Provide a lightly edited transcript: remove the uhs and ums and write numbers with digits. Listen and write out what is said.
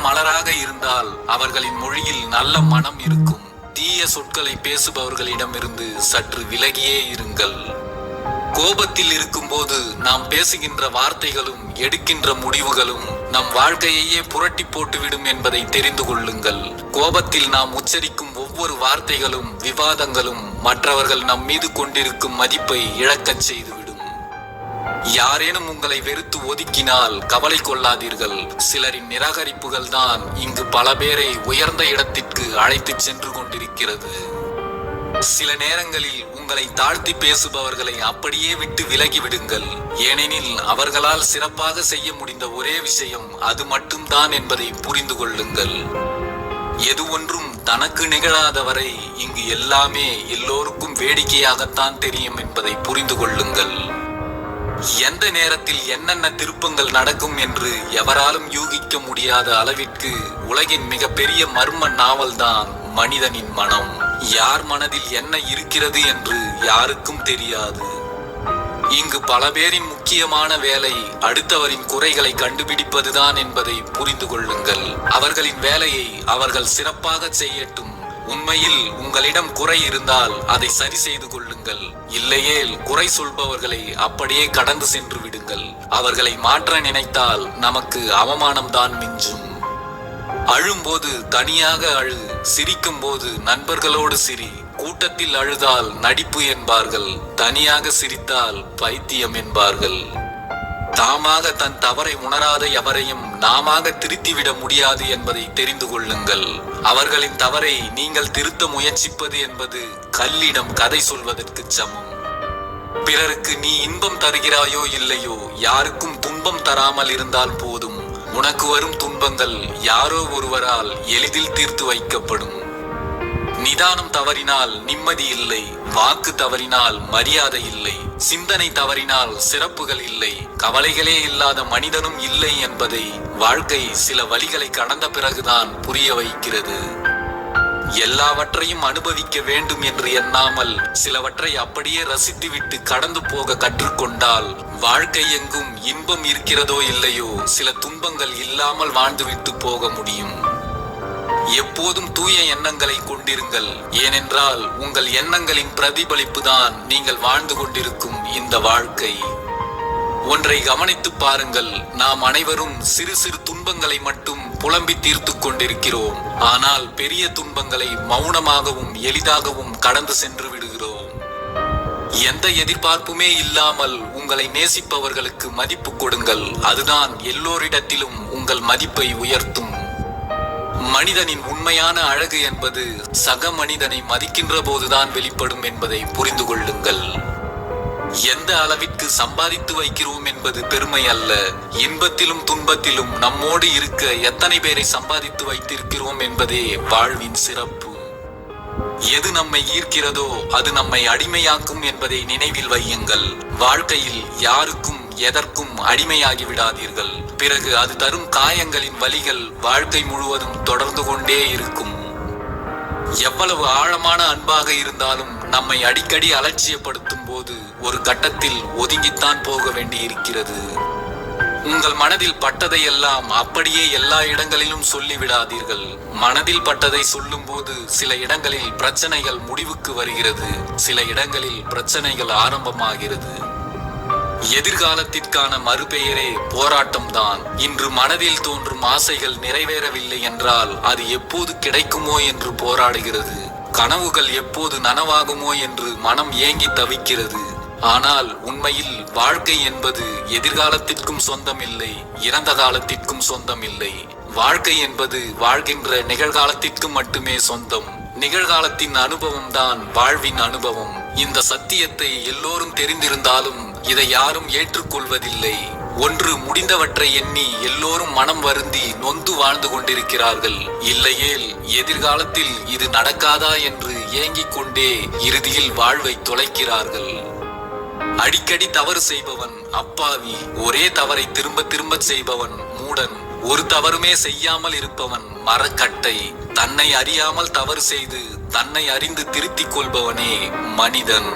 மலராக இருந்தால் அவர்களின் மொழியில் நல்ல மனம் இருக்கும். தீய சொற்களை பேசுபவர்களிடமிருந்து சற்று விலகியே இருங்கள். கோபத்தில் இருக்கும்போது நாம் பேசுகின்ற வார்த்தைகளும் எடுக்கின்ற முடிவுகளும் நம் வாழ்க்கையையே புரட்டி போட்டுவிடும் என்பதை தெரிந்து கொள்ளுங்கள். கோபத்தில் நாம் உச்சரிக்கும் ஒவ்வொரு வார்த்தைகளும் விவாதங்களும் மற்றவர்கள் நம் மீது கொண்டிருக்கும் மதிப்பை இழக்கச் செய்துவிடும். யாரேனும் உங்களை வெறுத்து ஒதுக்கினால் கவலை கொள்ளாதீர்கள். சிலரின் நிராகரிப்புகள் தான் இங்கு பல பேரை உயர்ந்த இடத்திற்கு அழைத்து சென்று கொண்டிருக்கிறது. சில நேரங்களில் உங்களை தாழ்த்தி பேசுபவர்களை அப்படியே விட்டு விலகி விடுங்கள். ஏனெனில் அவர்களால் சிறப்பாக செய்ய முடிந்த ஒரே விஷயம் அது மட்டும்தான் என்பதை புரிந்து கொள்ளுங்கள். எது ஒன்றும் தனக்கு நிகழாதவரை இங்கு எல்லாமே எல்லோருக்கும் வேடிக்கையாகத்தான் தெரியும் என்பதை புரிந்து கொள்ளுங்கள். எந்த நேரத்தில் என்னென்ன திருப்பங்கள் நடக்கும் என்று எவராலும் யூகிக்க முடியாத அளவிற்கு உலகின் மிகப்பெரிய மர்ம நாவல் தான் மனிதனின் மனம். யார் மனதில் என்ன இருக்கிறது என்று யாருக்கும் தெரியாது. இங்கு பல பேரின் முக்கியமான வேலை அடுத்தவரின் குறைகளை கண்டுபிடிப்பதுதான் என்பதை புரிந்து கொள்ளுங்கள். அவர்களின் வேலையை அவர்கள் சிறப்பாக செய்யட்டும். உண்மையில் உங்களிடம் குறை இருந்தால் அதை சரி செய்து கொள்ளுங்கள். இல்லையேல் குறை சொல்பவர்களை அப்படியே கடந்து சென்று விடுங்கள். அவர்களை மாற்ற நினைத்தால் நமக்கு அவமானம்தான் மிஞ்சும். அழும்போது தனியாக அழு, சிரிக்கும் போது நண்பர்களோடு சிரி. கூட்டத்தில் அழுதால் நடிப்பு என்பார்கள், தனியாக சிரித்தால் பைத்தியம் என்பார்கள். தாமாக தன் தவறை உணராத எவரையும் நாமாக திருத்திவிட முடியாது என்பதை தெரிந்து கொள்ளுங்கள். அவர்களின் தவறை நீங்கள் திருத்த முயற்சிப்பது என்பது கல்லிடம் கதை சொல்வதற்கு சமம். பிறருக்கு நீ இன்பம் தருகிறாயோ இல்லையோ, யாருக்கும் துன்பம் தராமல் இருந்தால் போதும். உனக்கு வரும் துன்பங்கள் யாரோ ஒருவரால் எளிதில் தீர்த்து வைக்கப்படும். நிதானம் தவறினால் நிம்மதி இல்லை, வாக்கு தவறினால் மரியாதை இல்லை, சிந்தனை தவறினால் சிறப்புகள் இல்லை, கவலைகளே இல்லாத மனிதனும் இல்லை என்பதை வாழ்க்கை சில வழிகளை கடந்த பிறகுதான் புரிய வைக்கிறது. எல்லாவற்றையும் அனுபவிக்க வேண்டும் என்று எண்ணாமல் சிலவற்றை அப்படியே ரசித்துவிட்டு கடந்து போக கற்றுக்கொண்டால் வாழ்க்கை எங்கும் இன்பம் இருக்கிறதோ இல்லையோ சில துன்பங்கள் இல்லாமல் வாழ்ந்துவிட்டு போக முடியும். எப்போதும் தூய எண்ணங்களை கொண்டிருங்கள். ஏனென்றால் உங்கள் எண்ணங்களின் பிரதிபலிப்பு தான் நீங்கள் வாழ்ந்து கொண்டிருக்கும் இந்த வாழ்க்கை. ஒன்றை கவனித்து பாருங்கள். நாம் அனைவரும் சிறு சிறு துன்பங்களை மட்டும் புலம்பி தீர்த்து கொண்டிருக்கிறோம். ஆனால் பெரிய துன்பங்களை மௌனமாகவும் எளிதாகவும் கடந்து சென்று விடுகிறோம். எந்த எதிர்பார்ப்புமே இல்லாமல் உங்களை நேசிப்பவர்களுக்கு மதிப்பு கொடுங்கள். அதுதான் எல்லோரிடத்திலும் உங்கள் மதிப்பை உயர்த்தும். மனிதனின் உண்மையான அழகு என்பது சக மனிதனை மதிக்கின்ற போதுதான் வெளிப்படும் என்பதை புரிந்து கொள்ளுங்கள். எந்த அளவிற்கு சம்பாதித்து வைக்கிறோம் என்பது பெருமை அல்ல. இன்பத்திலும் துன்பத்திலும் நம்மோடு இருக்க எத்தனை பேரை சம்பாதித்து வைத்திருக்கிறோம் என்பதே வாழ்வின் சிறப்பு. எது நம்மை ஈர்க்கிறதோ அது நம்மை அடிமையாக்கும் என்பதை நினைவில் வையுங்கள். வாழ்க்கையில் யாருக்கும் எதற்கும் அடிமையாகி விடாதீர்கள். பிறகு அது தரும் காயங்களின் வலிகள் வாழ்க்கை முழுவதும் தொடர்ந்து கொண்டே இருக்கும். எவ்வளவு ஆழமான அன்பாக இருந்தாலும் நம்மை அடிக்கடி அலட்சியப்படுத்தும் போது ஒரு கட்டத்தில் ஒதுங்கித்தான் போக வேண்டி இருக்கிறது. உங்கள் மனதில் பட்டதையெல்லாம் அப்படியே எல்லா இடங்களிலும் சொல்லிவிடாதீர்கள். மனதில் பட்டதை சொல்லும் போது சில இடங்களில் பிரச்சனைகள் முடிவுக்கு வருகிறது, சில இடங்களில் பிரச்சனைகள் ஆரம்பமாகிறது. எதிர்காலத்திற்கான மறுபெயரே போராட்டம்தான். இன்று மனதில் தோன்றும் ஆசைகள் நிறைவேறவில்லை என்றால் அது எப்போது கிடைக்குமோ என்று போராடுகிறது. கனவுகள் எப்போது நனவாகுமோ என்று மனம் ஏங்கி தவிக்கிறது. ஆனால் உண்மையில் வாழ்க்கை என்பது எதிர்காலத்திற்கும் சொந்தமில்லை, இறந்த காலத்திற்கும் சொந்தமில்லை. வாழ்க்கை என்பது வாழ்கின்ற நிகழ்காலத்திற்கும் மட்டுமே சொந்தம். நிகழ்காலத்தின் அனுபவம் தான் வாழ்வின் அனுபவம். இந்த சத்தியத்தை எல்லோரும் தெரிந்திருந்தாலும் இதை யாரும் ஏற்றுக்கொள்வதில்லை. ஒன்று முடிந்தவற்றை எண்ணி எல்லோரும் மனம் வருந்தி நொந்து வாழ்ந்து கொண்டிருக்கிறார்கள். இல்லையேல் எதிர்காலத்தில் இது நடக்காதா என்று ஏங்கிக் கொண்டே இறுதியில் வாழ்வை தொலைக்கிறார்கள். அடிக்கடி தவறு செய்பவன் அப்பாவி, ஒரே தவறை திரும்ப திரும்ப செய்பவன் மூடன், ஒரு தவறுமே செய்யாமல் இருப்பவன் மரக்கட்டை, தன்னை அறியாமல் தவறு செய்து தன்னை அறிந்து திருத்திக் கொள்பவனே மனிதன்.